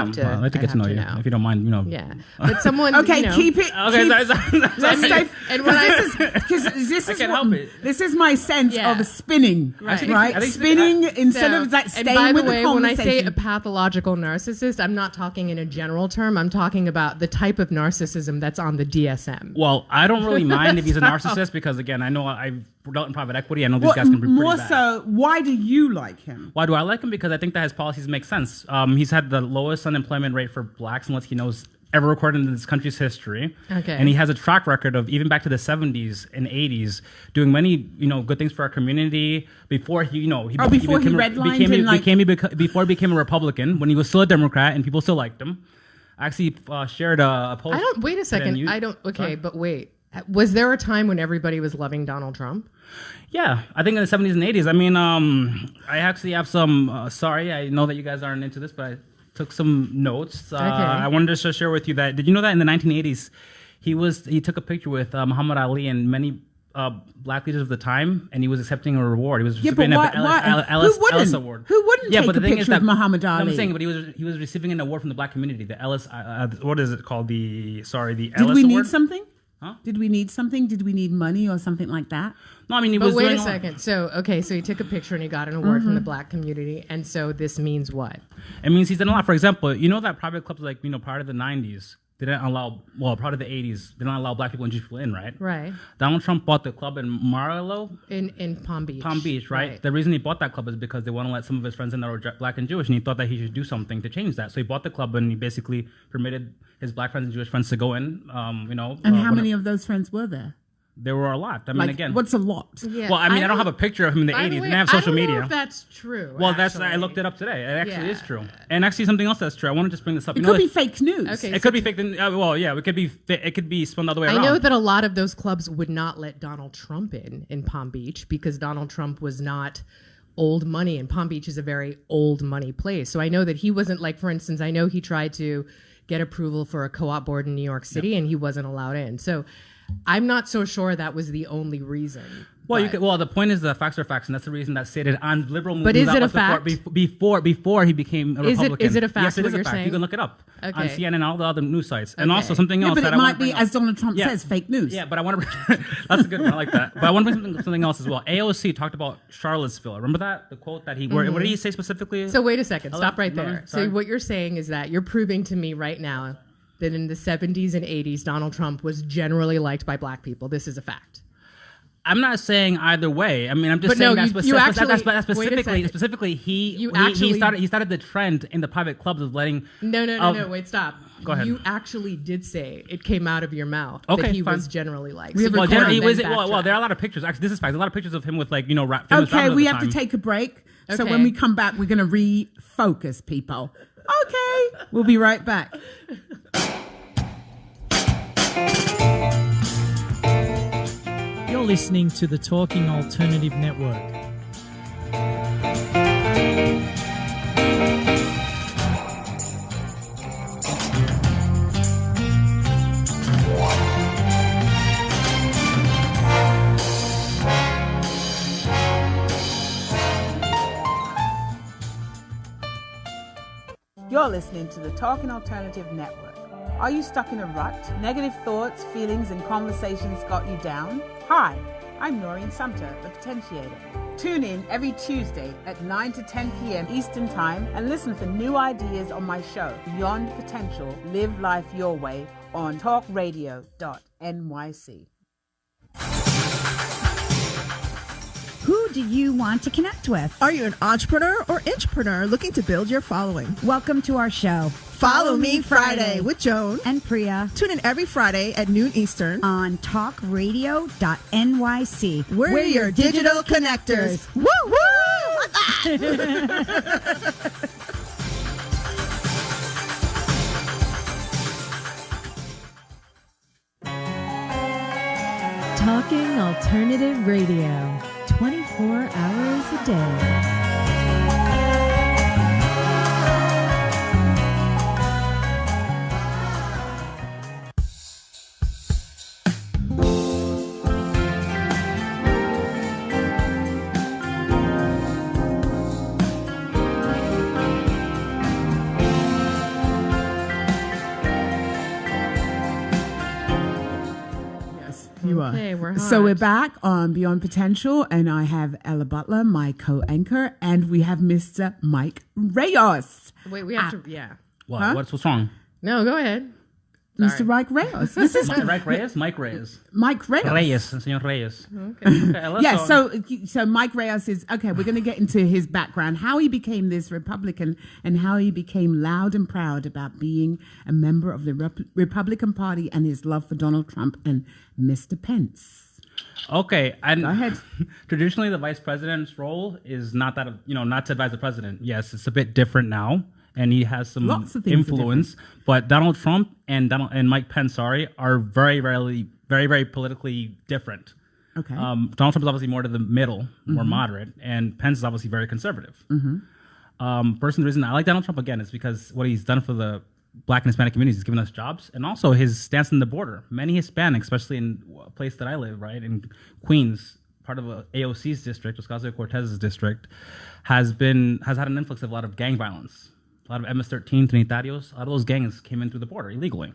have to. I'd like to get to know you, if you don't mind. Yeah, but someone. Okay, you know, keep it. Okay, keep, sorry. Let's stay. And when This I is can't what, help it. This is my sense Yeah. of spinning, Right. right? I think- Spinning instead of like and staying by with the way, the when I say conversation. a pathological narcissist, I'm not talking in a general term. I'm talking about the type of narcissism that's on the DSM. Well, I don't really mind if he's a narcissist because, again, I know I've dealt in private equity. I know these guys can be pretty more bad. so, why do you like him? Why do I like him? Because I think that his policies make sense. He's had the lowest unemployment rate for blacks and Latinos ever recorded in this country's history. Okay. And he has a track record of, even back to the 70s and 80s, doing many, good things for our community before he before he redlined before he became a Republican, when he was still a Democrat and people still liked him. I actually shared a post. Wait a second. But wait. Was there a time when everybody was loving Donald Trump? Yeah, I think in the 70s and 80s. I mean, I actually have some, sorry, I know that you guys aren't into this, but I took some notes. Okay. I wanted to share with you that, did you know that in the 1980s, he took a picture with Muhammad Ali and many black leaders of the time, and he was accepting a reward. He was receiving an Ellis Award. Who wouldn't take a picture with Muhammad Ali? I'm saying, but he was receiving an award from the black community, the Ellis, what is it called? The Ellis Award. Did we need something? Huh? Did we need something? Did we need money or something like that? No, I mean, But wait a second. So he took a picture and he got an award from the black community. And so this means what? It means he's done a lot. For example, you know that private clubs like, prior to the 90s, they didn't allow, prior to the 80s, they didn't allow black people and Jewish people in, right? Right. Donald Trump bought the club in Mar-a-Lago. In Palm Beach. Palm Beach, right? The reason he bought that club is because they want to let some of his friends in that were black and Jewish, and he thought that he should do something to change that. So he bought the club and he basically permitted his black friends and Jewish friends to go in, And how many of those friends were there? There were a lot. I mean, again. What's a lot? Yeah, well, I mean, I don't have a picture of him in the 80s. They didn't have social media. I don't know if that's true. Well, I looked it up today. It actually is true. And actually, something else that's true. I want to just bring this up. It could be fake news. Okay, it could be fake. It could be spun the other way around. I know that a lot of those clubs would not let Donald Trump in Palm Beach because Donald Trump was not old money, and Palm Beach is a very old money place. So I know that he wasn't, like, for instance, I know he tried to get approval for a co-op board in New York City, and he wasn't allowed in. So I'm not so sure that was the only reason. Well, the point is the facts are facts, and that's the reason that's stated on liberal movement. But is it a fact? Before he became a Republican. Is it a fact? Yes, it is what a you're fact. saying? You can look it up on Okay. CNN and all the other news sites. And also something else but that it I want might to bring be, up. as Donald Trump says, fake news. Yeah, but I want to that's a good one. I like that. But I want to bring something else as well. AOC talked about Charlottesville. Remember that? The quote that what did he say specifically? So wait a second. Stop right there. Sorry. So what you're saying is that you're proving to me right now that in the 70s and 80s, Donald Trump was generally liked by black people. This is a fact. I'm not saying either way. I mean, I'm just But saying no, specifically he started the trend in the private clubs of letting. No, wait, stop. Go ahead. You actually did say it came out of your mouth Okay, that he fine. was generally liked. Well, there are a lot of pictures. Actually, this is fact. There's a lot of pictures of him with famous Okay, rappers we at have the to time. take a break. So Okay. when we come back, we're going to refocus people. Okay, we'll be right back. You're listening to the Talking Alternative Network. You're listening to the Talking Alternative Network. Are you stuck in a rut? Negative thoughts, feelings, and conversations got you down? Hi, I'm Noreen Sumter, the Potentiator. Tune in every Tuesday at 9 to 10 p.m. Eastern Time and listen for new ideas on my show, Beyond Potential, Live Life Your Way, on talkradio.nyc. Who do you want to connect with? Are you an entrepreneur or intrapreneur looking to build your following? Welcome to our show. Follow Me Friday with Joan and Priya. Tune in every Friday at noon Eastern on talkradio.nyc. We're your digital connectors. Woo woo! Talking Alternative Radio, 24 hours a day. You Okay, are. we're hot. So we're back on Beyond Potential, and I have Ella Butler, my co-anchor, and we have Mr. Mike Reyes. Wait, we have to. Yeah. What? Huh? What's wrong? No, go ahead. Mr. Mike Reyes. This is Mike Reyes? Mike Reyes. Mike Reyes. Reyes, Señor Reyes. Okay, Yeah, so Mike Reyes is, okay, we're going to get into his background, how he became this Republican and how he became loud and proud about being a member of the Republican Party and his love for Donald Trump and Mr. Pence. Okay, and Go ahead. Traditionally, the vice president's role is not that of, not to advise the president. Yes, it's a bit different now, and he has some Lots of things are influence. But Donald Trump and Mike Pence, are very, very politically different. Okay. Donald Trump is obviously more to the middle, more moderate, and Pence is obviously very conservative. Personally, the reason I like Donald Trump again is because what he's done for the Black and Hispanic communities, he's given us jobs, and also his stance on the border. Many Hispanics, especially in a place that I live, right in Queens, part of AOC's district, Ocasio-Cortez's district, has had an influx of a lot of gang violence. A lot of MS-13, Trinitarios, a lot of those gangs came in through the border illegally.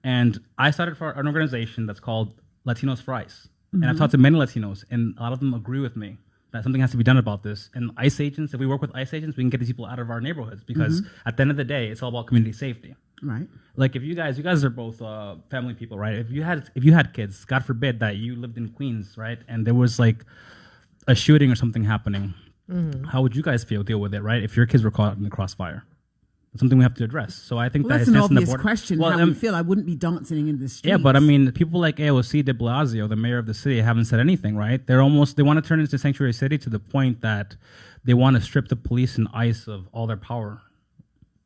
And I started for an organization that's called Latinos for ICE. And I've talked to many Latinos, and a lot of them agree with me that something has to be done about this. And ICE agents, if we work with ICE agents, we can get these people out of our neighborhoods because at the end of the day, it's all about community safety. Right. Like if you guys are both family people, right? If you had kids, God forbid that you lived in Queens, right? And there was like a shooting or something happening. How would you guys deal with it, right? If your kids were caught in the crossfire, it's something we have to address. So I think That's an obvious question. Well, how we feel. I wouldn't be dancing in the streets. yeah, but I mean, people like AOC de Blasio, the mayor of the city, haven't said anything, right? They want to turn it into sanctuary city to the point that they want to strip the police and ICE of all their power.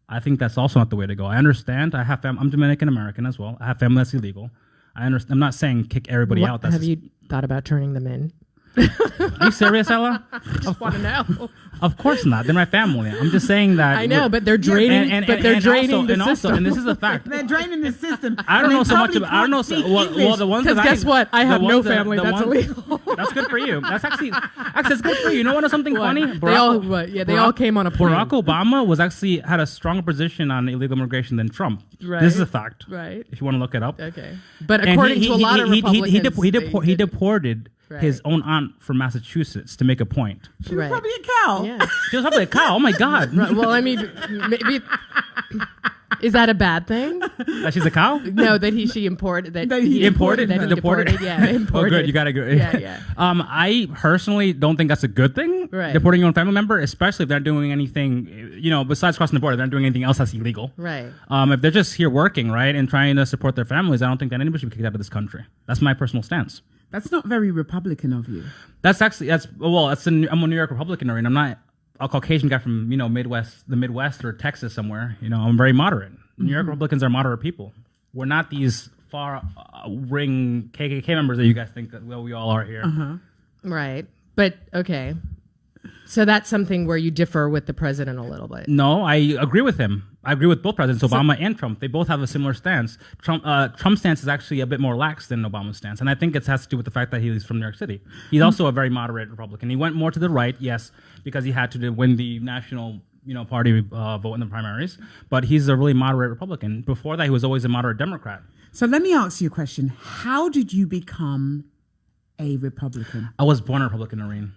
I think that's also not the way to go. I understand. I'm Dominican American as well. I have family that's illegal. I understand. I'm not saying kick everybody out. Have you thought about turning them in? Are you serious, Ella? I just want to know. Of course not. They're my family. I'm just saying that. I know, but they're draining. the system. And this is a fact. They're draining the system. I don't know so much about. I don't know. Well, the ones that guess what? I have no family. That's illegal. That's good for you. That's actually it's good for you. You know what? Something funny. They all came on a plane. Barack Obama had a stronger position on illegal immigration than Trump. Right. This is a fact. Right. If you want to look it up. Okay. But according to a lot of Republicans, he deported his own aunt from Massachusetts to make a point. She was probably a cow. Yeah. She was probably a cow. Oh my God. Right, well, I mean, maybe. Is that a bad thing? That she's a cow? No, that she imported. That he imported. That he deported. Yeah, imported. Oh, good. You got to agree. Yeah. I personally don't think that's a good thing. Right. Deporting your own family member, especially if they're not doing anything, besides crossing the border, they're not doing anything else that's illegal. Right. If they're just here working, right, and trying to support their families, I don't think that anybody should be kicked out of this country. That's my personal stance. That's not very Republican of you. I'm a New York Republican, and I'm not a Caucasian guy from the Midwest or Texas somewhere. I'm very moderate. New York Republicans are moderate people. We're not these far ring KKK members that you guys think that we all are here. Right, but okay. So that's something where you differ with the president a little bit. No, I agree with him. I agree with both presidents, Obama and Trump. They both have a similar stance. Trump's stance is actually a bit more lax than Obama's stance, and I think it has to do with the fact that he's from New York City. He's also a very moderate Republican. He went more to the right, yes, because he had to win the national party vote in the primaries, but he's a really moderate Republican. Before that, he was always a moderate Democrat. So let me ask you a question. How did you become a Republican? I was born a Republican, Noreen.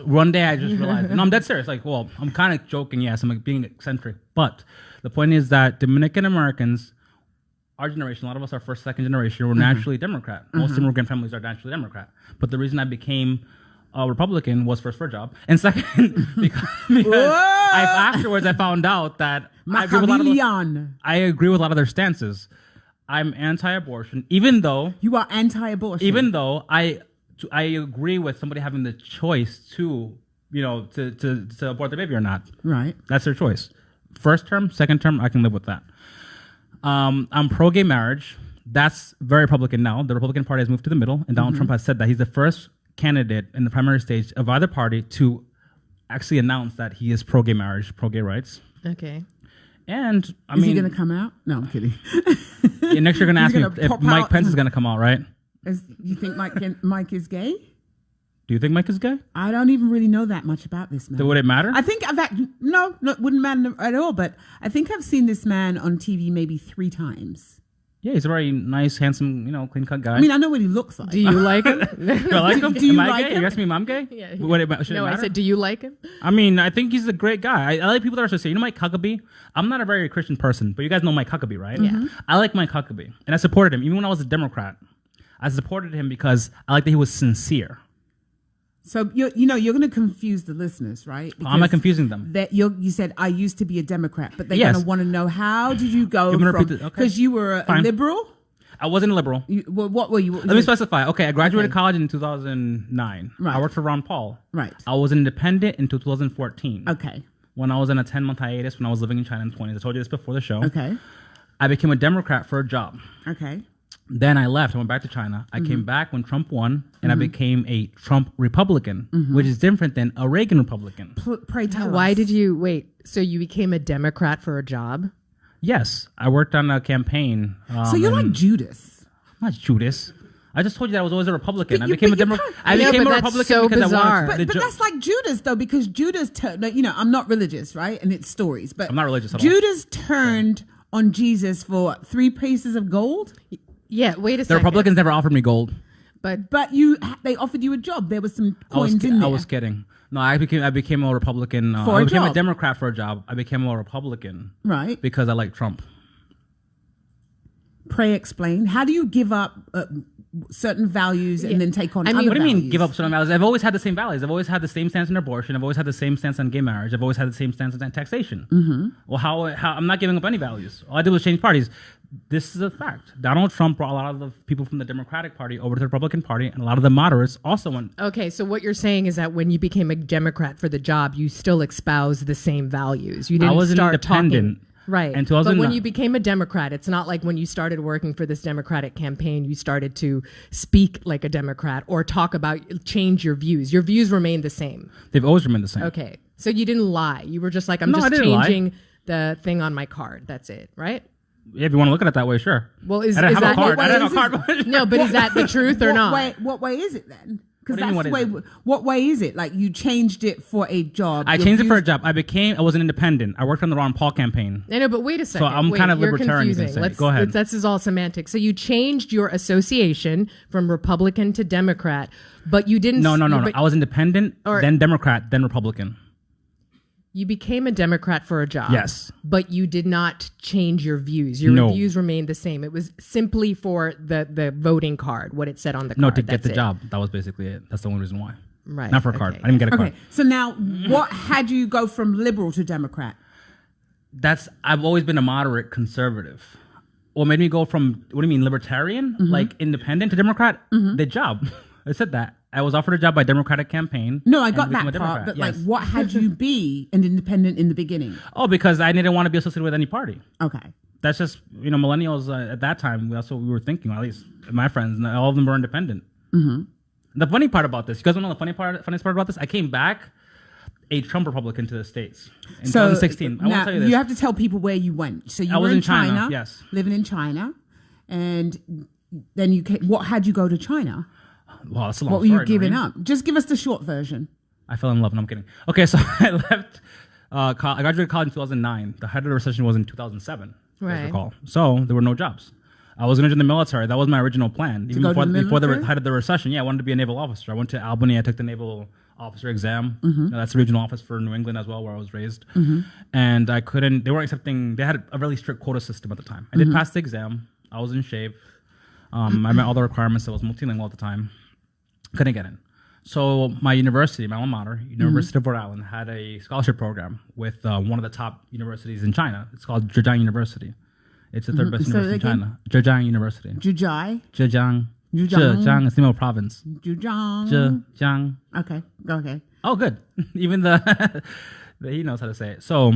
One day I just realized, I'm dead serious. I'm kind of joking, yes, I'm being eccentric. But the point is that Dominican Americans, our generation, a lot of us are first, second generation, we're naturally Democrat. Most immigrant families are naturally Democrat. But the reason I became a Republican was first for a job. And second, because afterwards I found out that I agree with a lot of their stances. I'm anti-abortion, even though... You are anti-abortion? Even though I agree with somebody having the choice to abort their baby or not. Right. That's their choice. First term, second term, I can live with that. I'm pro-gay marriage. That's very Republican now. The Republican Party has moved to the middle, and Donald Trump has said that he's the first candidate in the primary stage of either party to actually announce that he is pro-gay marriage, pro-gay rights. Okay. And, Is he going to come out? No, I'm kidding. Next you're going to ask me if Mike Pence is going to come out, right? You think Mike is gay? Do you think Mike is gay? I don't even really know that much about this man. So would it matter? I think no, it wouldn't matter at all. But I think I've seen this man on TV maybe 3 times. Yeah, he's a very nice, handsome, clean cut guy. I mean, I know what he looks like. Do you like him? do I like him? Do you Am I like gay? him? You asked me if I'm gay? Yeah. Should it No, I matter? said, do you like him? I mean, I think he's a great guy. I like people that are sincere. You know Mike Huckabee? I'm not a very Christian person, but you guys know Mike Huckabee, right? Yeah. I like Mike Huckabee, and I supported him. Even when I was a Democrat, I supported him because I like that he was sincere. So you're going to confuse the listeners, right? I'm not confusing them. That you said I used to be a Democrat, but they're Yes. going to want to know how did you go You want me to from repeat it? Okay. because you were a Fine. liberal. I wasn't a liberal. What were you? Let me specify. Okay, I graduated college in 2009. Right. I worked for Ron Paul. Right. I was an independent until 2014. Okay. When I was in a 10-month hiatus when I was living in China in the 20s. I told you this before the show. Okay. I became a Democrat for a job. Okay. Then I left. I went back to China. I came back when Trump won, and I became a Trump Republican, which is different than a Reagan Republican. Pray tell Why us. did you wait? So you became a Democrat for a job? Yes, I worked on a campaign. So you're like Judas. I'm not Judas. I just told you that I was always a Republican. But I you- became a but you Democrat. can't- I Yeah, became but a that's Republican so because bizarre. I wanted But that's like Judas though, because Judas turned. I'm not religious, right? And it's stories, but I'm not religious at all. Judas turned on Jesus for what, 3 pieces of gold. Yeah, wait a The second. Republicans never offered me gold. But But they offered you a job. There was some coins in there. I was kidding. No, I became a Republican. For a I became job. a Democrat for a job. I became a Republican Right. because I like Trump. Pray explain. How do you give up certain values and then take on I mean, other What do you mean values? give up certain values? I've always had the same values. I've always had the same stance on abortion. I've always had the same stance on gay marriage. I've always had the same stance on taxation. Mm-hmm. Well, how I'm not giving up any values. All I did was change parties. This is a fact. Donald Trump brought a lot of the people from the Democratic Party over to the Republican Party, and a lot of the moderates also went. okay, so what you're saying is that when you became a Democrat for the job, you still espoused the same values. You didn't I was an start independent. talking. Right. And But when 2009 you became a Democrat, it's not like when you started working for this Democratic campaign, you started to speak like a Democrat or talk about, change your views. Your views remain the same. They've always remained the same. Okay. So you didn't lie. You were just like, I'm No, I just didn't lie. changing the thing on my card. That's it, right? Yeah, if you want to look at it that way, sure. Well, is I didn't is have that a card. I what didn't is have a card. No, but is that the truth or not? What way is it then? Because What do you that's mean, the what way. is What way is it? Like you changed it for a job. I Your changed it for a views- job. I was an independent. I worked on the Ron Paul campaign. I know, but wait a second. I'm Wait, kind of you're libertarian, you can confusing. say. Go ahead. This is all semantics. So you changed your association from Republican to Democrat, but you didn't. No. but I was independent, Or- then Democrat, then Republican. You became a Democrat for a job. Yes. But you did not change your views. Your No. views remained the same. It was simply for the voting card, what it said on the card. No, to get That's the it. job. That was basically it. That's the only reason why. Right. Not for a card. Okay. I didn't get a card. Okay, so now what had you go from liberal to Democrat? I've always been a moderate conservative. What made me go from, what do you mean, libertarian? Mm-hmm. Like independent to Democrat? The job. I said that. I was offered a job by Democratic campaign. No, I and got became that a part, Democrat. but Yes. like, what had you be an independent in the beginning? Oh, because I didn't want to be associated with any party. Okay, That's just, millennials at that time, that's what we were thinking, or at least my friends, and all of them were independent. Mm-hmm. The funny part about this, you guys want to know the funniest part about this? I came back a Trump Republican to the States in 2016. I want now to tell you this. you have to tell people where you went. So you I were was in in China, China, yes. living in China, and then you came, what had you go to China? Wow, that's a long What were you story, giving Noreen. up? Just give us the short version. I fell in love, and I'm kidding. Okay, so I left. I graduated college in 2009. The height of the recession was in 2007. I Right. recall. So there were no jobs. I was going to join the military. That was my original plan. Even go to before the the military? height of the recession, yeah, I wanted to be a naval officer. I went to Albany. I took the naval officer exam. That's the regional office for New England as well, where I was raised. And I couldn't. They weren't accepting. They had a really strict quota system at the time. I did pass the exam. I was in shape. I met all the requirements. I was multilingual at the time. Couldn't get in. So my university, my alma mater, University of Rhode Island, had a scholarship program with one of the top universities in China. It's called Zhejiang University. It's the third best Say university in that again? China. Zhejiang University. Zhejiang, Zhejiang. Zhejiang. Zhejiang is the name of a province. Zhejiang. Zhejiang. Okay, okay. Oh, good. Even he knows how to say it. So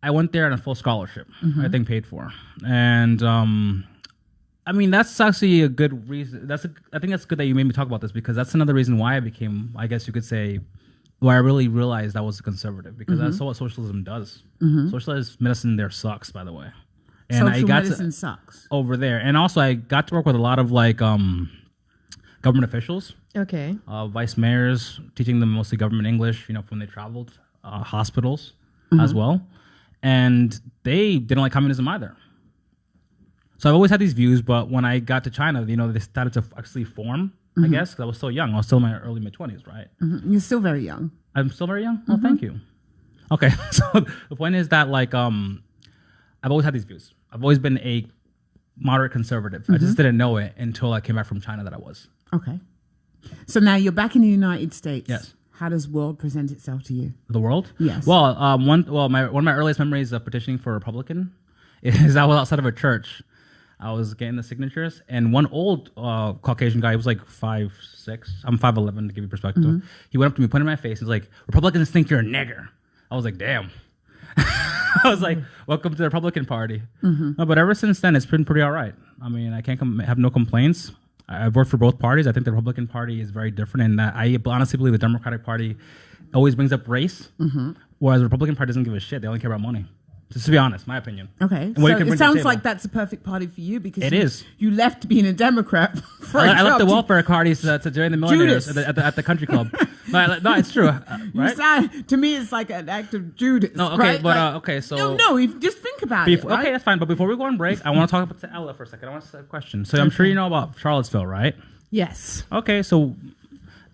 I went there on a full scholarship, I think paid for. And I mean, that's actually a good reason. I think that's good that you made me talk about this, because that's another reason why I became, I guess you could say, where I really realized I was a conservative, because that's what socialism does. Socialist medicine there sucks, by the way. And Social I got medicine sucks. over there, and also I got to work with a lot of like government officials, Okay. vice mayors, teaching them mostly government English, when they traveled, hospitals as well, and they didn't like communism either. So I've always had these views, but when I got to China, they started to actually form, I guess, because I was so young. I was still in my early mid-20s, right? You're still very young. I'm still very young? Oh, thank you. Okay, so the point is that, like, I've always had these views. I've always been a moderate conservative. I just didn't know it until I came back from China that I was. Okay. So now you're back in the United States. Yes. How does world present itself to you? The world? Yes. Well, one of my earliest memories of petitioning for a Republican is I was outside of a church. I was getting the signatures, and one old Caucasian guy, he was like 5'6". I'm 5'11", to give you perspective. He went up to me, pointed in my face, and was like, "Republicans think you're a nigger." I was like, "Damn." I was like, "Welcome to the Republican Party." No, but ever since then, it's been pretty all right. I mean, I can't have no complaints. I've worked for both parties. I think the Republican Party is very different in that I honestly believe the Democratic Party always brings up race, whereas the Republican Party doesn't give a shit. They only care about money. Just to be honest, my opinion. Okay, so it sounds like that's a perfect party for you because it is. You left being a Democrat for I left the welfare parties to join the millionaires at the country club. No, it's true. Right? To me, it's like an act of Judas. No, okay, right? but okay, so no, just think about it. Right? Okay, that's fine. But before we go on break, I want to talk about Ella for a second. I want to ask a question. So I'm sure you know about Charlottesville, right? Yes. Okay, so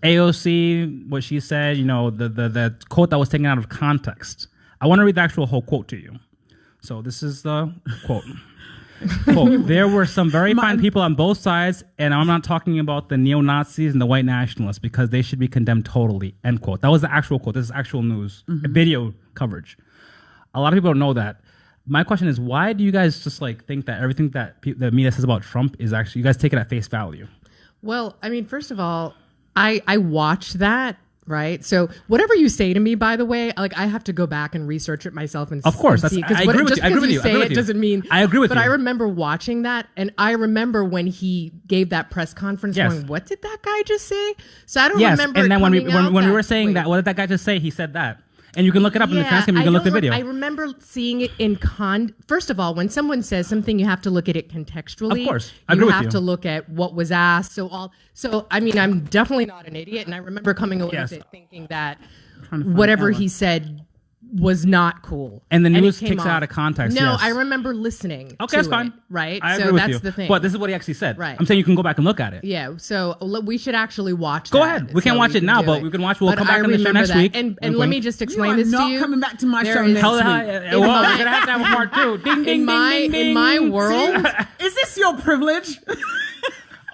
AOC, what she said, the quote that was taken out of context. I want to read the actual whole quote to you. So this is the quote. Quote, "There were some very fine people on both sides, and I'm not talking about the neo-Nazis and the white nationalists because they should be condemned totally," end quote. That was the actual quote. This is actual news, video coverage. A lot of people don't know that. My question is, why do you guys just like think that everything that the media says about Trump is actually, you guys take it at face value? Well, I mean, first of all, I watched that. Right. So whatever you say to me, by the way, like I have to go back and research it myself and of course, see. I agree with you. I agree with you. Say it doesn't mean I agree with you. But I you. remember watching that, and I remember when he gave that press conference, going, "What did that guy just say?" So I don't remember. And then when we were saying that, what did that guy just say? He said that. And you can look it up in the transcript. You can look the video. I remember seeing it in First of all, when someone says something, you have to look at it contextually. Of course, I agree with you. You have to look at what was asked. So I mean, I'm definitely not an idiot, and I remember coming away with it thinking that whatever he said was not cool. And the news takes it out of context. No, yes. I remember listening. Okay, that's fine. Right? I agree with that's you. the thing. But this is what he actually said. Right. I'm saying you can go back and look at it. Yeah. So we should actually watch Go that. ahead. We can't watch it now, but we can watch. We'll come back on the show next week. And let me just explain this to you. Not coming back to my show next week. Well, we're gonna have to have a part two. Ding, ding, ding, ding. In my world, is this your privilege?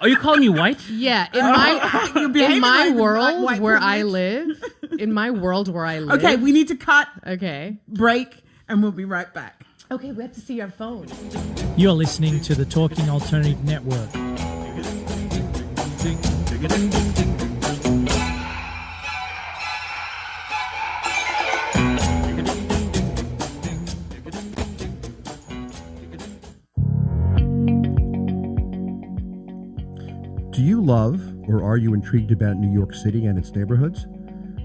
Are you calling me white? Yeah, in my world where I live. Okay, we need to cut. Okay. Break, and we'll be right back. Okay, we have to see your phone. You're listening to the Talking Alternative Network. Do you love or are you intrigued about New York City and its neighborhoods?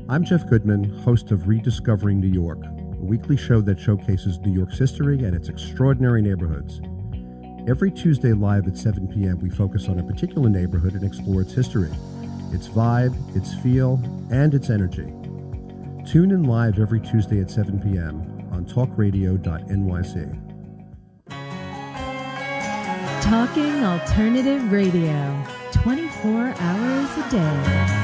I'm Jeff Goodman, host of Rediscovering New York, a weekly show that showcases New York's history and its extraordinary neighborhoods. Every Tuesday live at 7 p.m., we focus on a particular neighborhood and explore its history, its vibe, its feel, and its energy. Tune in live every Tuesday at 7 p.m. on talkradio.nyc. Talking Alternative Radio, 24 hours a day.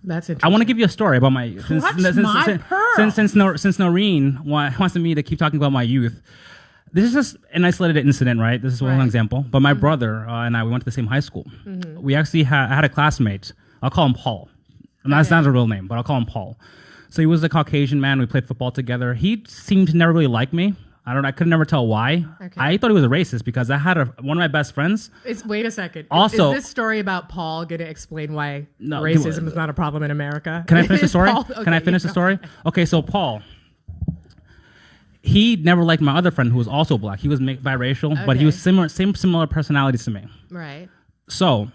That's interesting. I want to give you a story about my since Noreen wants me to keep talking about my youth. This is just an isolated incident, right? This is one example. But my brother and we went to the same high school. We actually I had a classmate. I'll call him Paul. And that's not a real name, but I'll call him Paul. So he was a Caucasian man. We played football together. He seemed to never really like me. I could never tell why. Okay. I thought he was a racist because I had one of my best friends. Wait a second. Also, is this story about Paul going to explain why racism is not a problem in America? Can I finish the story? Can I finish the story? Okay, so Paul, he never liked my other friend who was also black. He was biracial, but he was similar personalities to me. Right. So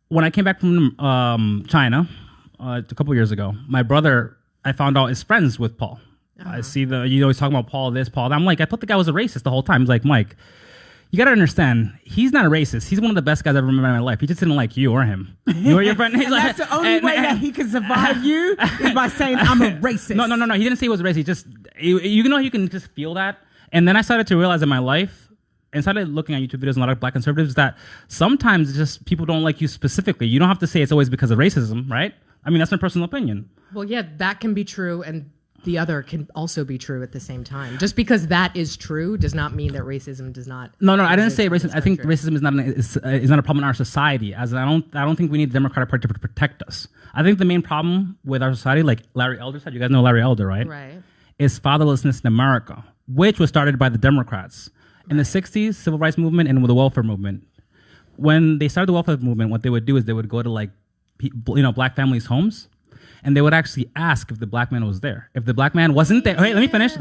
when I came back from China a couple years ago, my brother, I found out, is friends with Paul. I see you always talking about Paul this, Paul that. I'm like, I thought the guy was a racist the whole time. He's like, Mike, you got to understand, he's not a racist. He's one of the best guys I've ever met in my life. He just didn't like you or him. You or your friend. He's That's the only way that he can survive you is by saying, I'm a racist. No. He didn't say he was racist. He just, you know, you can just feel that. And then I started to realize in my life, and started looking at YouTube videos and a lot of black conservatives, that sometimes just people don't like you specifically. You don't have to say it's always because of racism, right? I mean, that's my personal opinion. Well, yeah, that can be true, and the other can also be true at the same time. Just because that is true does not mean that racism does not. No, I didn't say racism. I think racism is not a problem in our society. As I don't think we need the Democratic Party to protect us. I think the main problem with our society, like Larry Elder said, you guys know Larry Elder, right? Right. Is fatherlessness in America, which was started by the Democrats in the '60s, civil rights movement, and with the welfare movement. When they started the welfare movement, what they would do is they would go to like, black families' homes, and they would actually ask if the black man was there. If the black man wasn't there, hey, let me finish.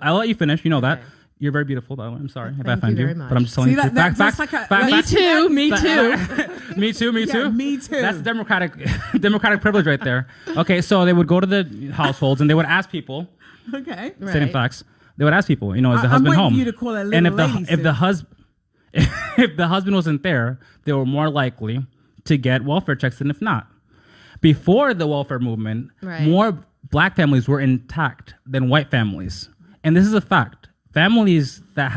I'll let you finish. You know that. You're very beautiful, by the way. I'm sorry if I offend you, but I'm just telling you. Facts. Me too. Me too. Yeah, me too. That's democratic privilege right there. Okay, so they would go to the households and they would ask people. Okay. Stating facts. They would ask people, is the husband home? You to call it and if the husband wasn't there, they were more likely to get welfare checks than if not. Before the welfare movement, more black families were intact than white families, and this is a fact. Families that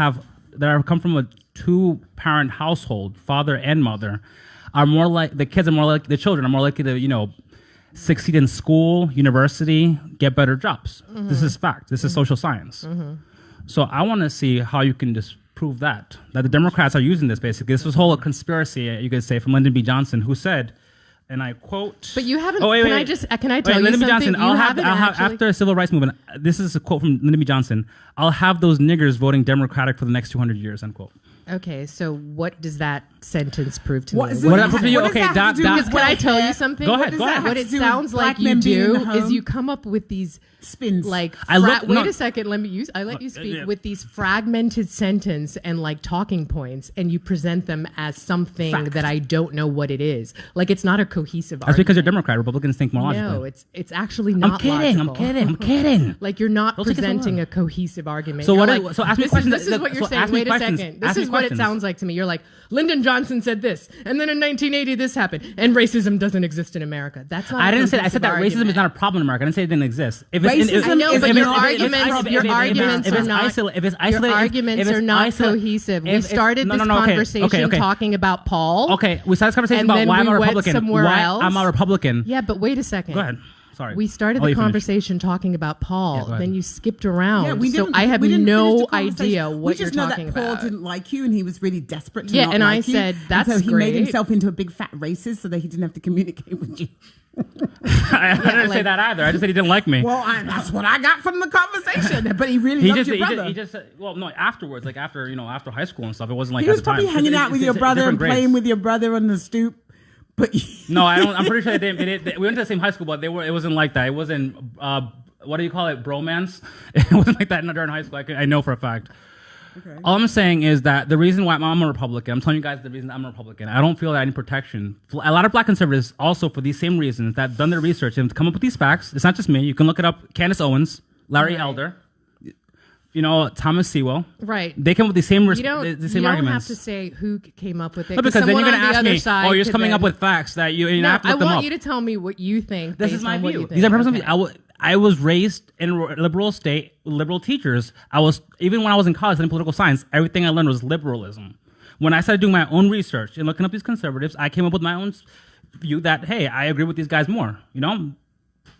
come from a 2-parent household, father and mother, the children are more likely to succeed in school, university, get better jobs. Mm-hmm. This is fact. This is social science. Mm-hmm. So I want to see how you can disprove that the Democrats are using this basically. This was whole conspiracy, you could say, from Lyndon B. Johnson, who said, and I quote. But you haven't. Can I tell you Lyndon something? B. Johnson. I'll have after the civil rights movement. This is a quote from Lyndon B. Johnson. I'll have those niggers voting Democratic for the next 200 years. Unquote. Okay, so what does that sentence prove to me? What does that prove? Okay, because can I tell you something? Go ahead. What it sounds like you do is you come up with these spins. Like, wait a second. I let you speak with these fragmented sentence and like talking points, and you present them as something that I don't know what it is. Like, it's not a cohesive. That's because you're Democrat. Republicans think more logically. No, it's actually not. I'm kidding. Like, you're not presenting a cohesive argument. So so ask me questions. This is what you're saying. Wait a second. This is what it sounds like to me. You're like, Lyndon Johnson said this, and then in 1980 this happened, and racism doesn't exist in America. That's not. I didn't say. I said that racism is not a problem in America. I didn't say it didn't exist. Your arguments are not cohesive. We started this conversation talking about Paul. Okay, we started this conversation about why I'm a Republican. Why I'm a Republican. Yeah, but wait a second. Go ahead. Sorry. We started the conversation talking about Paul. Then you skipped around. So I have no idea what you're talking about. We just know that Paul didn't like you, and he was really desperate to not like you. And I said, that's great. So he great. made himself into a big fat racist so that he didn't have to communicate with you. I didn't say that either. I just said he didn't like me. Well, that's what I got from the conversation. But he really loved your brother. He just afterwards, like after high school and stuff, it wasn't like he was probably hanging out with your brother and playing with your brother on the stoop. But no, I don't. I'm pretty sure we went to the same high school, but it wasn't like that. It wasn't. What do you call it? Bromance. It wasn't like that during high school. I know for a fact. Okay. All I'm saying is that the reason why I'm a Republican, I'm telling you guys the reason I'm a Republican. I don't feel that any protection. A lot of black conservatives also, for these same reasons, that done their research and come up with these facts. It's not just me. You can look it up. Candace Owens, Larry Elder. Thomas Sewell. Right. They come with the same arguments. You don't have to say who came up with it. No, because then you're going to ask me, you're just coming up with facts that you have to look them up. I want you to tell me what you think. This is my view. These are personal. I was raised in a liberal state with liberal teachers. Even when I was in college studying political science, everything I learned was liberalism. When I started doing my own research and looking up these conservatives, I came up with my own view that, hey, I agree with these guys more,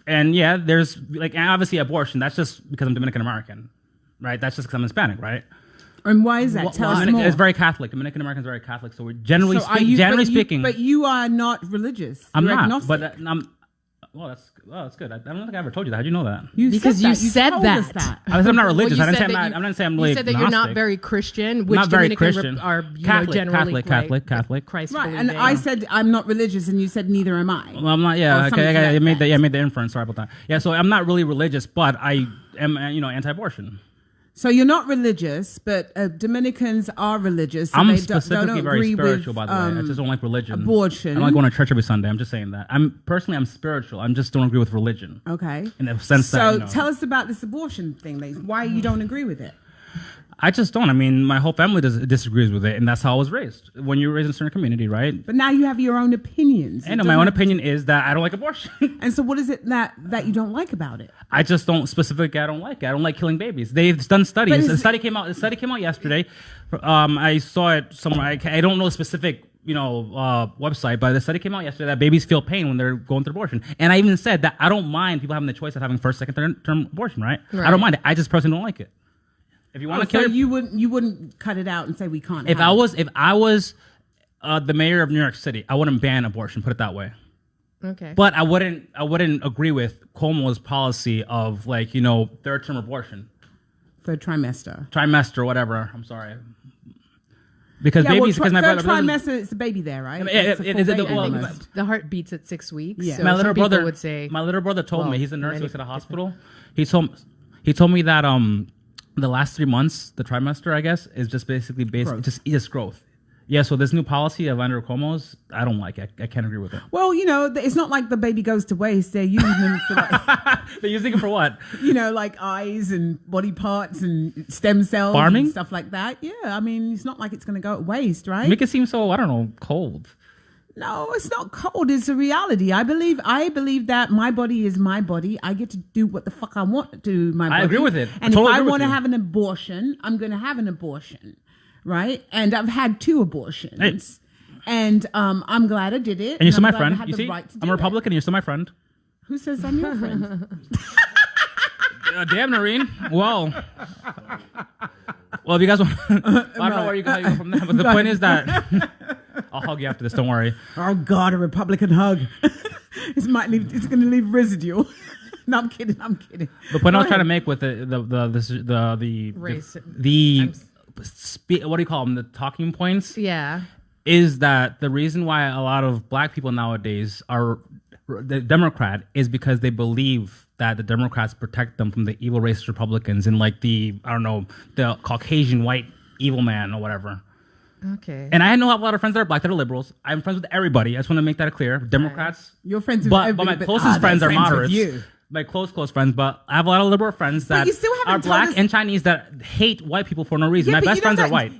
And yeah, there's obviously abortion. That's just because I'm Dominican American. Right, that's just because I'm Hispanic, right? And why is that? Tell us more. It's very Catholic. Dominican Americans are very Catholic, so we're generally speaking. But you are not religious. I'm You're not. Agnostic. But that's good. I don't think I ever told you that. How'd you know that? Because you said that. I said I'm not religious. I didn't say I'm really. You said that you're not very Christian, which not very Dominican are generally Catholic. Christ. Right, and I said I'm not religious, and you said neither am I. Well, I'm not. Yeah, okay. I made the inference. Sorry about that. Yeah, so I'm not really religious, but I am, anti-abortion. So you're not religious, but Dominicans are religious. So I'm they specifically don't very agree spiritual, with, by the way. I just don't like religion. abortion. I don't like going to church every Sunday. I'm just saying that. I'm spiritual. I just don't agree with religion. Okay. In the sense so that, you know, tell us about this abortion thing. Why you don't agree with it? I just don't. I mean, my whole family disagrees with it, and that's how I was raised. When you're raised in a certain community, right? But now you have your own opinions. And my own opinion is that I don't like abortion. And so what is it that you don't like about it? I just don't specifically. I don't like it. I don't like killing babies. They've done studies. The study came out. The study came out yesterday. I saw it somewhere. I don't know a specific website, but the study came out yesterday that babies feel pain when they're going through abortion. And I even said that I don't mind people having the choice of having first, second, third term abortion. Right? I don't mind it. I just personally don't like it. If you want to kill so you wouldn't cut it out and say we can't. If I was the mayor of New York City, I wouldn't ban abortion. Put it that way. Okay. But I wouldn't agree with Cuomo's policy of third term abortion, third trimester, or whatever. I'm sorry. Because babies, because my third brother, trimester, it's a baby there, right? The heart beats at 6 weeks. Yeah. So my little brother would say. My little brother told me, he's a nurse, works at a hospital. He told me that the last 3 months, the trimester, I guess, is just basically just growth. Yeah, so this new policy of Andrew Cuomo's, I don't like it. I can't agree with it. Well, it's not like the baby goes to waste. They're using them for They're using it for what? Like eyes and body parts and stem cells. Farming? And stuff like that. Yeah, I mean, it's not like it's going to go to waste, right? Make it seem so, I don't know, cold. No, it's not cold. It's a reality. I believe that my body is my body. I get to do what the fuck I want to do with my body. I agree with it. And totally if I want to have an abortion, I'm going to have an abortion, right? And I've had 2 abortions. Hey. And I'm glad I did it. And you're still my friend. You see, I'm a Republican and you're still my friend. Who says I'm your friend? Damn, Noreen. Well, if you guys want, I don't know where you go from there, but the point is that I'll hug you after this. Don't worry. Oh God, a Republican hug. It's going to leave residue. No, I'm kidding. The point I was trying to make with the what do you call them? The talking points. Yeah. Is that the reason why a lot of black people nowadays are the Democrat is because they believe that the Democrats protect them from the evil racist Republicans and the Caucasian white evil man or whatever. Okay. And I know a lot of friends that are black that are liberals. I'm friends with everybody. I just want to make that clear. Democrats. You're friends with everybody. But my closest friends are moderates. You. My close friends, but I have a lot of liberal friends that are black and Chinese that hate white people for no reason. My best friends are white.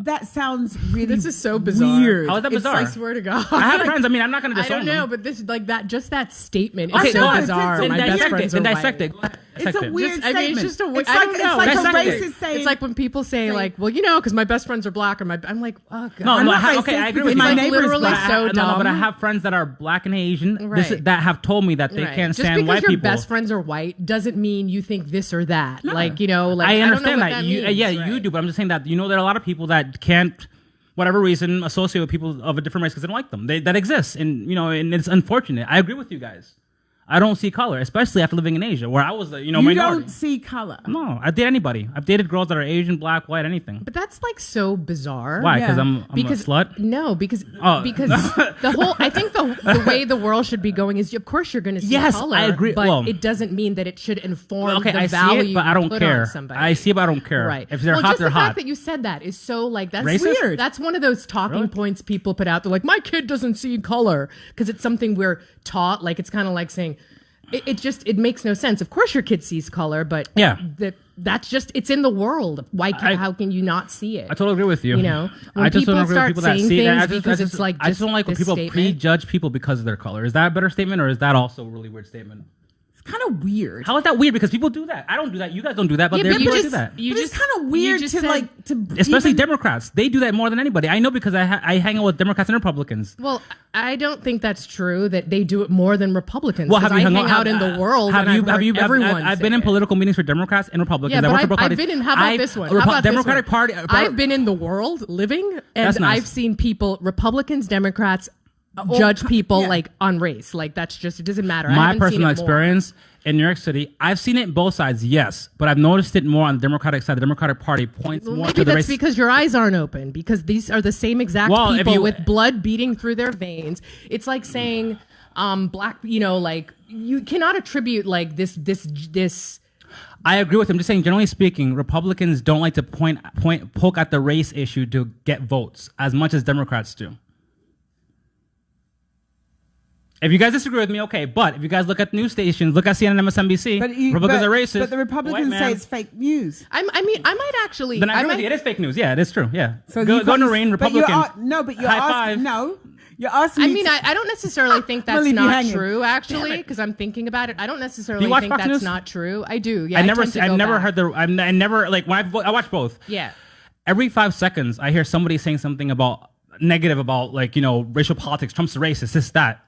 That sounds really This is so bizarre. Weird. How is that bizarre? I swear to God. I have friends. I mean, I'm not going to disown them. I don't know, but this just that statement is so bizarre. Then my best friends are dissect white. it. It's a weird statement. I mean, it's just a weird. I don't know. It's like a racist saying. It's like when people say because my best friends are black, or I'm like, oh God. No, I agree with you. My neighbor's black. So dumb. But I have friends that are black and Asian that have told me that they can't stand white people. Just because your best friends are white doesn't mean you think this or that. No. I understand don't know what that. means, You do, but I'm just saying that there are a lot of people that can't, whatever reason, associate with people of a different race because they don't like them. That exists, and and it's unfortunate. I agree with you guys. I don't see color, especially after living in Asia, where I was the minority. You don't see color. No, I date anybody. I've dated girls that are Asian, black, white, anything. But that's so bizarre. Why? Because I'm a slut? No, because the whole. I think the way the world should be going is, of course, you're going to see color. I agree. But it doesn't mean that it should inform the I value see it, but I don't care. on somebody. I see it, but I don't care. Right. If they're hot, they're hot. The fact that you said that is so that's racist? weird. That's one of those talking points people put out. They're like, my kid doesn't see color because it's something we're taught. It's kind of like saying. It makes no sense. Of course your kid sees color, but that's just, it's in the world. How can you not see it? I totally agree with you. When I just people don't agree with start people that saying see that. things because it's like I just don't like when people prejudge people because of their color. Is that a better statement or is that also a really weird statement? Kind of weird. How is that weird? Because people do that. I don't do that. You guys don't do that, but there are people that do that. It's kind of weird especially Democrats. They do that more than anybody. I know because I hang out with Democrats and Republicans. Well, I don't think that's true that they do it more than Republicans. Well, have you hung out in the world? I've been in political meetings for Democrats and Republicans. Yeah, but I've been in. How about this one? How about Democratic this one? Party. I've been in the world living, and nice. I've seen people, Republicans, Democrats, judge people on race. That's just, it doesn't matter. My personal experience in New York City, I've seen it in both sides, yes, but I've noticed it more on the Democratic side. The Democratic Party points more to the race. Maybe that's because your eyes aren't open, because these are the same exact people with blood beating through their veins. It's like saying black, you cannot attribute this I agree with him. Just saying, generally speaking, Republicans don't like to poke at the race issue to get votes as much as Democrats do. If you guys disagree with me, okay. But if you guys look at news stations, look at CNN, MSNBC, Republicans are racist. But the Republicans say it's fake news. I might actually. Then I agree with you. It is fake news. Yeah, it is true. Yeah. So go Noreen, Republican. You're asking. I mean, I don't necessarily think that's not true, actually, because I'm thinking about it. I don't necessarily think Fox that's News? not true. I do. Yeah. I never heard the. I never like when I watch both. Yeah. Every 5 seconds, I hear somebody saying something about negative about racial politics. Trump's racist. This that.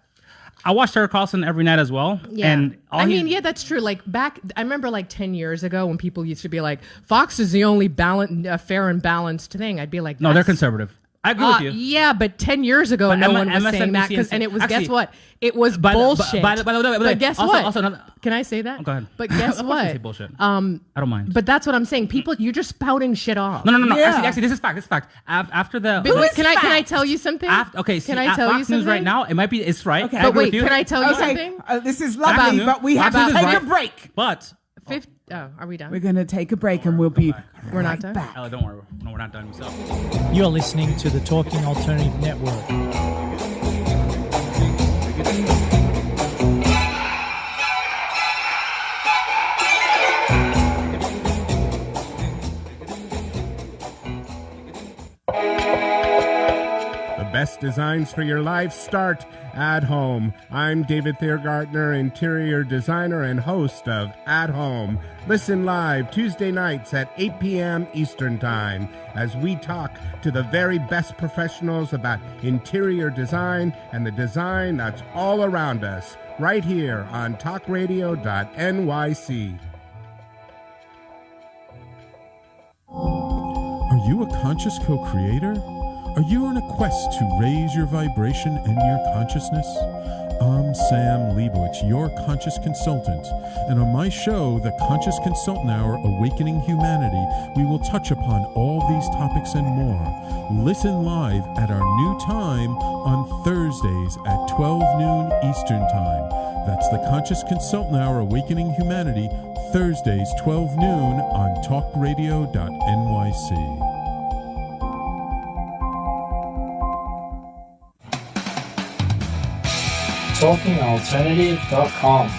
I watch Tucker Carlson every night as well. Yeah. And yeah, that's true. Like I remember like 10 years ago when people used to be like, Fox is the only fair and balanced thing. I'd be like, no, they're conservative. I agree with you. Yeah, but 10 years ago, no one was saying that. And it was, guess what? It was bullshit. But guess what? Can I say that? Go ahead. But guess what? Say bullshit. I don't mind. But that's what I'm saying. People, you're just spouting shit off. No. Yeah. Actually, this is fact. This is fact. After the. Can I tell you something? Can I tell you something? News right now, it might be. It's right. Okay. But wait, can I tell you something? This is lovely, but we have to take a break. But. Are we done? We're going to take a break and we'll be We're not done? back. Ella, don't worry. No, we're not done. You're listening to the Talking Alternative Network. The best designs for your life start at home. I'm David Thiergartner, interior designer and host of At Home. Listen live Tuesday nights at 8 p.m. Eastern Time as we talk to the very best professionals about interior design and the design that's all around us, right here on talkradio.nyc. Are you a conscious co-creator? Are you on a quest to raise your vibration and your consciousness? I'm Sam Leibowitz, your conscious consultant, and on my show, The Conscious Consultant Hour, Awakening Humanity, we will touch upon all these topics and more. Listen live at our new time on Thursdays at 12 noon Eastern Time. That's The Conscious Consultant Hour, Awakening Humanity, Thursdays 12 noon on talkradio.nyc. TalkingAlternative.com.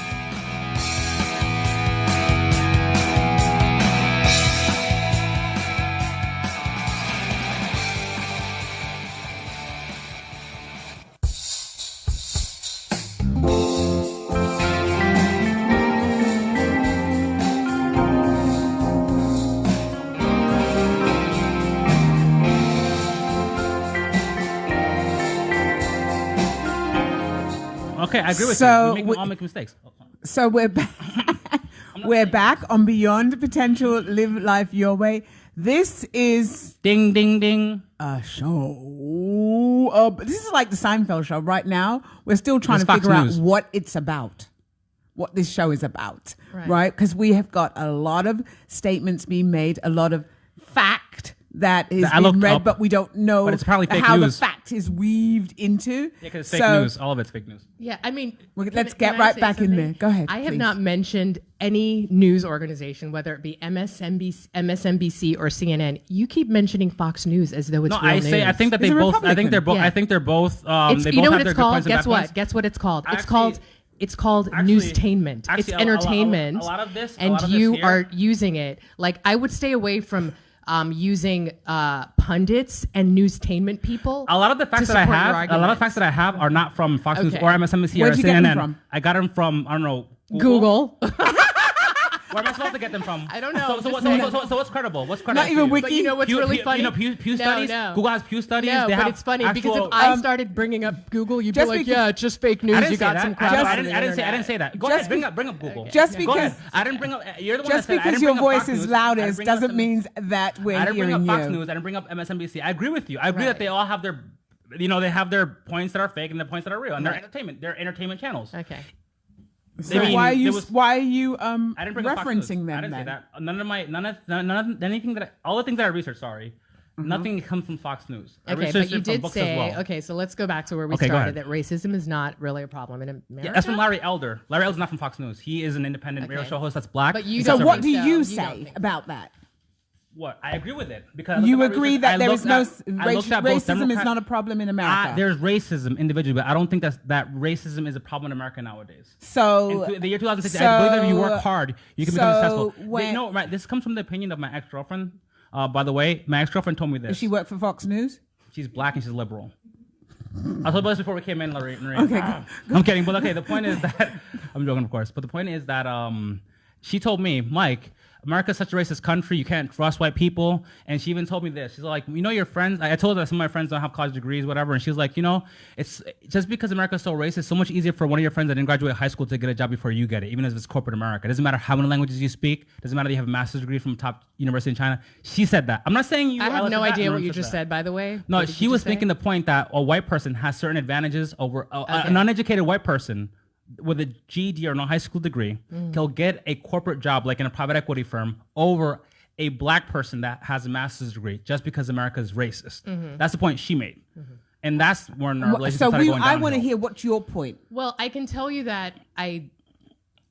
Okay, I agree with you. We all make mistakes. So we're back. We're back on Beyond Potential, Live Life Your Way. This is ding ding ding a show. This is like the Seinfeld show. Right now, we're still trying to figure out what it's about, what this show is about, right? Because we have got a lot of statements being made, a lot of fact that is being read, but we don't know but it's probably fake how news. the fact is weaved into. Yeah, because it's fake news. All of it's fake news. Yeah, I mean, let's get right back in there. Go ahead. I have not mentioned any news organization, whether it be MSNBC or CNN. You keep mentioning Fox News as though it's real news. I think that they both. I think they're both. Yeah. I think they're both. You know what it's called? Guess what? Guess what it's called? It's called newstainment. It's entertainment. A lot of this, and you are using it. Like, I would stay away from using pundits and newstainment people. A lot of the facts that I have, are not from Fox News or MSNBC or CNN. I got them from, I don't know, Google. Where am I supposed to get them from? I don't know. So what's credible? What's credible? Not even Wiki. But you know what's really funny? Pew Studies. No. Google has Pew Studies. No, they but have it's funny because actual, if I started bringing up Google, you'd be like, "Yeah, it's just fake news. You got some crap." I didn't say that. Go ahead, bring up Google. Just because I didn't bring up. You're the one just that said because your voice is loudest doesn't mean that we're hearing you. I didn't bring up Fox News. I didn't bring up MSNBC. I agree with you. I agree that they all have their, they have their points that are fake and their points that are real, and they're entertainment. They're entertainment channels. Okay. So why are you referencing them? I didn't say that. None of anything that all the things that I researched. Sorry, Nothing comes from Fox News. I Okay, researched but it you from did books as say, well. okay, so let's go back to where we Okay, go started, ahead. that racism is not really a problem in America. Yeah, that's from Larry Elder. Larry Elder's not from Fox News. He is an independent radio show host that's black. But you So don't what think do so. you You say don't think about that? What? I agree with it. Because I looked You at my agree research- that I there is looked no at- I looked at both racism is Democrat- not a problem in America. There's racism individually, but I don't think that racism is a problem in America nowadays. So In the year 2016, I believe that if you work so- hard, you can become so successful. when- No, right. This comes from the opinion of my ex-girlfriend. By the way, my ex-girlfriend told me this. Does she work for Fox News? She's black and she's liberal. I told you about this before we came in, Larry. Okay, I'm kidding, but okay. The point is that I'm joking, of course. But the point is that she told me, Mike, America's such a racist country. You can't trust white people. And she even told me this. She's like, you know, your friends. I told her that some of my friends don't have college degrees, whatever. And she was like, you know, it's just because America's so racist. It's so much easier for one of your friends that didn't graduate high school to get a job before you get it, even if it's corporate America. It doesn't matter how many languages you speak. It doesn't matter that you have a master's degree from a top university in China. She said that. I'm not saying you. I have no that, idea nor what you said just that. said, by the way. No, What did she you was just say? making the point that a white person has certain advantages over an uneducated white person with a GED or no high school degree. He'll get a corporate job like in a private equity firm over a black person that has a master's degree just because America is racist. That's the point she made. And that's when our relationship So started going I want to downhill. hear what's your point. Well, I can tell you that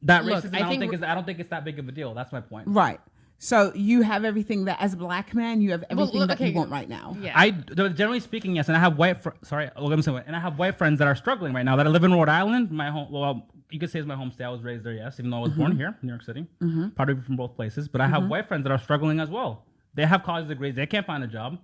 That Look, racism, I think I don't think it's that big of a deal. That's my point. Right. So you have everything that, as a black man, you have everything look, that okay, you want right now. yeah. Generally speaking, yes, and I have and I have white friends that are struggling right now that I live in Rhode Island, my home. Well, you could say it's my home state. I was raised there, yes, even though I was born here, New York City. Probably from both places, but I have white friends that are struggling as well. They have college degrees, they can't find a job.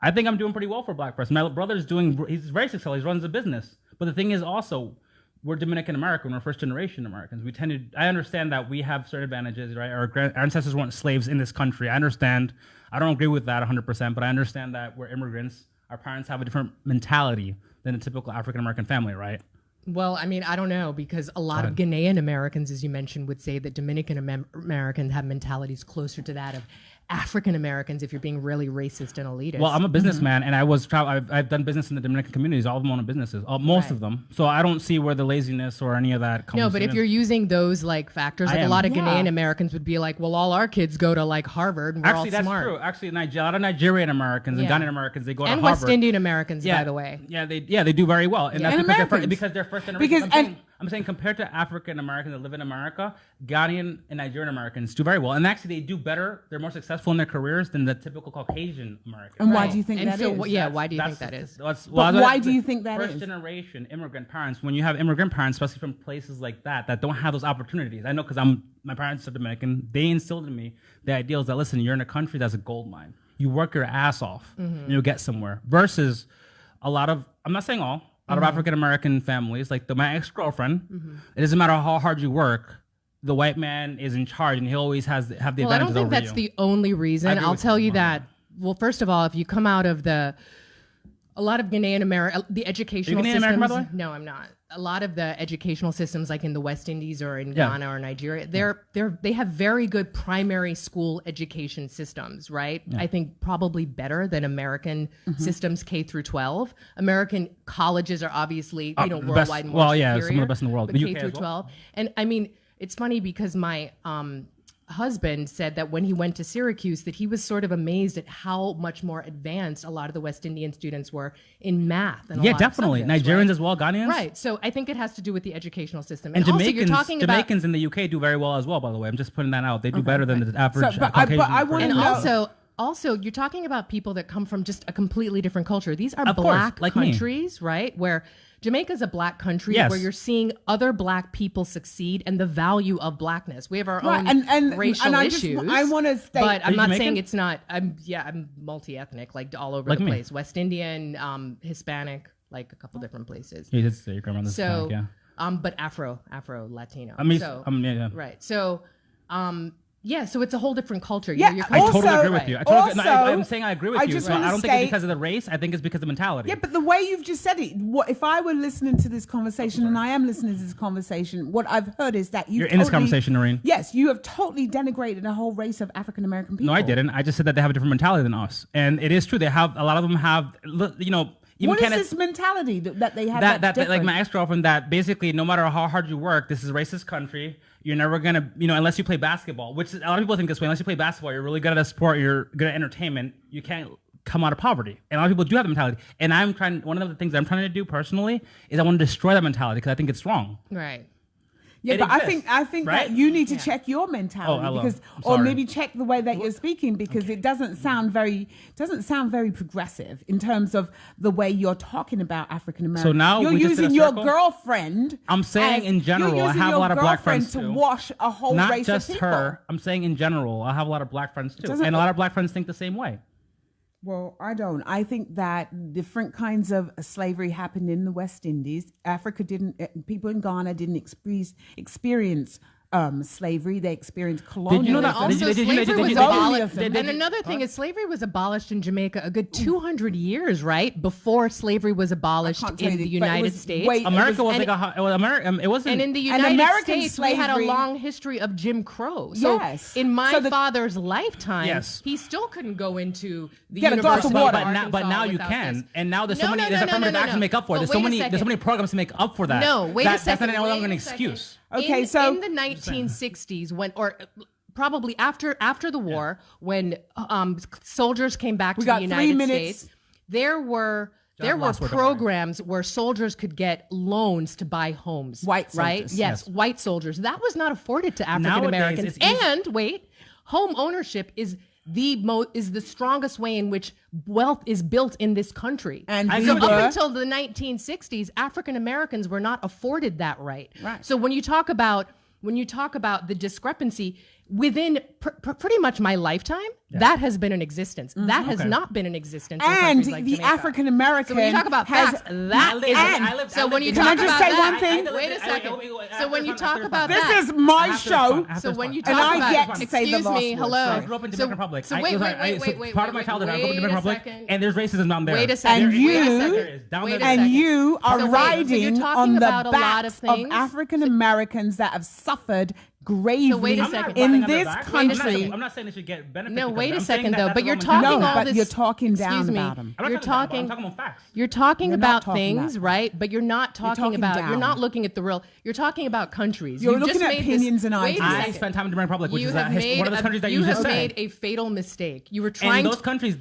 I think I'm doing pretty well for a black person. My brother's he's very successful. He runs a business, but the thing is also, we're Dominican American. We're first generation Americans. I understand that we have certain advantages, right? Our ancestors weren't slaves in this country. I understand. I don't agree with that 100%, but I understand that we're immigrants. Our parents have a different mentality than a typical African American family, right? Well, I mean, I don't know, because a lot of Ghanaian Americans, as you mentioned, would say that Dominican Americans have mentalities closer to that of African Americans, if you're being really racist and elitist. Well, I'm a businessman, and I've done business in the Dominican communities. All of them own businesses, most of them. So I don't see where the laziness or any of that comes. No, but if you're using those like factors, like a lot of Ghanaian Americans would be like, well, all our kids go to like Harvard, and we're actually, all that's smart. true. Actually, a lot of Nigerian Americans and Ghanaian Americans, they go to Harvard. And West Indian Americans, by the way. Yeah, they do very well, and that's because they're first generation. I'm saying compared to African Americans that live in America, Ghanaian and Nigerian Americans do very well, and actually they do better. They're more successful in their careers than the typical Caucasian American. And why do you think that is? Why do you think that is? Why do you think that is? First generation immigrant parents. When you have immigrant parents, especially from places like that don't have those opportunities. I know because my parents are Dominican. They instilled in me the ideals that, listen, you're in a country that's a gold mine. You work your ass off and you'll get somewhere. Versus a lot of, I'm not saying all, out of African American families, like my ex-girlfriend, it doesn't matter how hard you work, the white man is in charge and he always have the advantage over you. Well, I don't think that's the only reason. I'll tell you that. Well, first of all, if you come out of a lot of Ghanaian American, the educational systems. American, by the way? No, I'm not. A lot of the educational systems, like in the West Indies or in Ghana or Nigeria, they have very good primary school education systems, right? Yeah. I think probably better than American systems K through 12. American colleges are obviously worldwide more superior. Some of the best in the world. But K through 12, and I mean, it's funny because my husband said that when he went to Syracuse that he was sort of amazed at how much more advanced a lot of the West Indian students were in math. And definitely. Nigerians as well, Ghanaians. Right. So I think it has to do with the educational system. And also, Jamaicans, you're talking Jamaicans in the UK do very well as well, by the way. I'm just putting that out. They do better than the average Caucasian. But I want to know. Also, you're talking about people that come from just a completely different culture. These are of black course, like countries, right? Where Jamaica's a black country where you're seeing other black people succeed and the value of blackness. We have our own racial issues. I want to state, but I'm not Jamaican? saying it's not. I'm multi-ethnic, like all over the place. West Indian, Hispanic, like a couple different places. You did say your grandmother's Hispanic, yeah. But Afro Latino. Right. So, so it's a whole different culture. Yeah, I totally agree with you. I'm saying I agree with you. But I don't think it's because of the race. I think it's because of the mentality. Yeah, but the way you've just said it, if I were listening to this conversation, and I am listening to this conversation, what I've heard is that you're in this conversation, Noreen. Yes, you have totally denigrated a whole race of African American people. No, I didn't. I just said that they have a different mentality than us, and it is true. They have a lot of them have, what is this mentality that they have? That like my ex-girlfriend, that basically no matter how hard you work, this is a racist country. You're never gonna, unless you play basketball, which a lot of people think this way. Unless you play basketball, you're really good at a sport. You're good at entertainment. You can't come out of poverty. And a lot of people do have the mentality. And one of the things I'm trying to do personally is I want to destroy that mentality because I think it's wrong. Right. Yeah, It but exists, I think right? that you need to check your mentality because, or maybe check the way that you're speaking because it doesn't sound very progressive in terms of the way you're talking about African Americans. So now you're we just using did a your circle? girlfriend. I'm saying in general, I have a lot of black friends to too. wash a whole Not race just of people. her. I'm saying in general, I have a lot of black friends too, Doesn't- and a lot of black friends think the same way. Well, I don't. I think that different kinds of slavery happened in the West Indies. Africa didn't. People in Ghana didn't experience slavery. They experienced colonialism. Did you know that? Also, Did you- slavery was did- abolished. did- And another thing is slavery was abolished in Jamaica a good 200 years, right? Before slavery was abolished can't tell in you the but it United was States. way- America was and like a. It was America. It wasn't. And in the And United American States, we had a slavery- long history of Jim Crow. So Yes. in my So the- father's lifetime, Yes. he still couldn't go into the Get a glass of University water. but now you without can, this. and now there's No, so many. no, There's no, no, affirmative no, action to no. make up for. But There's so wait a many. There's so second. many programs to make up for that. No, wait a That's second. not no longer an wait a second. excuse. Okay, in, so- in the 1960s, when or probably after the war, when soldiers came back to got the 3 United minutes. States, there were last word, don't worry. programs where soldiers could get loans to buy homes. White right? soldiers. Yes, white soldiers. That was not afforded to African Americans. it's easy- And wait, home ownership is the strongest way in which wealth is built in this country. And so we up were- until the 1960s, African Americans were not afforded that right. Right. So when you talk about the discrepancy within pretty much my lifetime, that has been in existence. That has not been in existence in And countries like the Jamaica. African American. So when you talk about has- facts, that is. So when you Can I talk just about say that, one thing? wait a second. So when you talk about This that, is my show. so when you And talk I about, get to say the excuse last me, word. hello. I grew up in Dominican Republic. So I- wait, it was wait, like- it's wait, wait, part of wait, my childhood. I grew up in wait Dominican a Republic, second. and there's racism down there. Wait a second. And wait a you- second. There is. Down Wait there. a And second. you are So wait, so you're riding talking on the about a lot of backs of things. African Americans that have suffered gravely So wait a I'm not second. riding in on their this backs. country. I'm not saying they should get benefits. No, because wait of a it. I'm saying second that though. that's But the you're mentality. talking No, all but this. you're talking down excuse me. about 'em. I'm not You're talking. I'm talking about facts. You're talking You're not about talking things, about- right? But you're not talking talking about. You're down. not looking at the real. You're talking about countries. You're You looking just at made opinions this, and wait a ideas. I second. spent time in the Dominican Republic, which You is have made one of those countries that you have just made said. a fatal mistake. You were And trying. those countries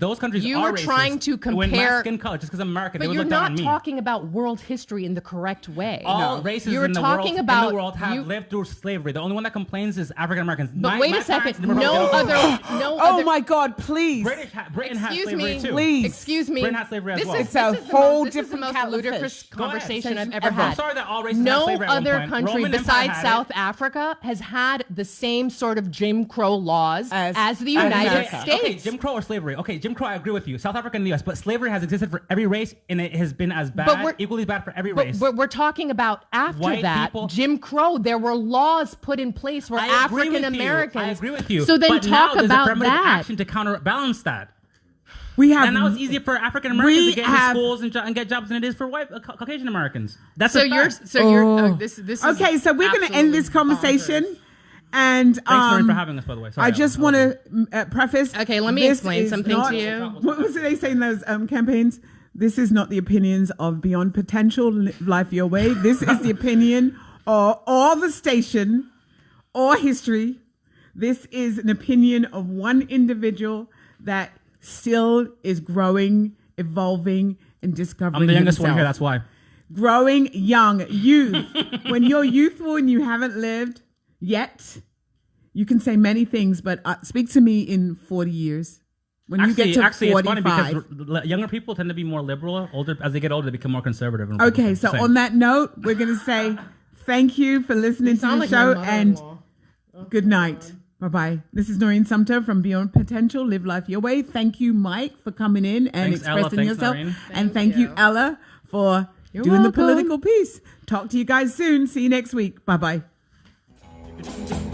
You are were trying racist. to When compare. Mexican color, just because I'm American, they But would you're look down not on me. talking about world history in the correct way. All races You're in the talking world, about have lived through slavery. The only one that complains is African Americans. But wait a second. No other. Oh my God! Please. Britain had Excuse slavery me. too. Please. Excuse me. Britain had slavery as This well. is, It's this a is the whole most, this is the different most kettle of ludicrous fish. conversation I've ever I'm had. sorry that all races had No slavery at one other point. country Roman Empire besides had South it. Africa has had the same sort of Jim Crow laws as the as United America. States. Okay, Jim Crow or slavery. Okay, Jim Crow, I agree with you. South Africa and the U.S., but slavery has existed for every race, and it has been as bad, equally bad for every race. But we're talking about after White that, people- Jim Crow. There were laws put in place where I agree with African you. Americans. I agree with you. So then but now talk there's about affirmative that. action to counterbalance that. We have. And now it's easier for African Americans we to get into have- schools and get jobs than it is for white Caucasian Americans. That's So a you're. fact. So you're. This is Okay, so we're going to end this conversation. And Thanks, Noreen, for having us, by the way. Sorry, I just want to preface. Okay, let me this explain is something not- to you. What was it they say in those campaigns? This is not the opinions of Beyond Potential, Life Your Way. This is the opinion or the station or history. This is an opinion of one individual that still is growing, evolving, and discovering I'm the youngest one himself. here, that's why. Growing young, youth. When you're youthful and you haven't lived yet, you can say many things, but speak to me in 40 years. When you get to actually, 45. it's funny because younger people tend to be more liberal. Older, as they get older, they become more conservative. and Okay, Republican. so Same. on that note, we're going to say thank you for listening to sound the like show my and mother-in-law. good night. Bye-bye. This is Noreen Sumter from Beyond Potential, Live Life Your Way. Thank you, Mike, for coming in and Thanks, Ella. expressing Thanks, yourself. Noreen. And thank you, Ella, for doing welcome. the political piece. Talk to you guys soon. See you next week. Bye-bye.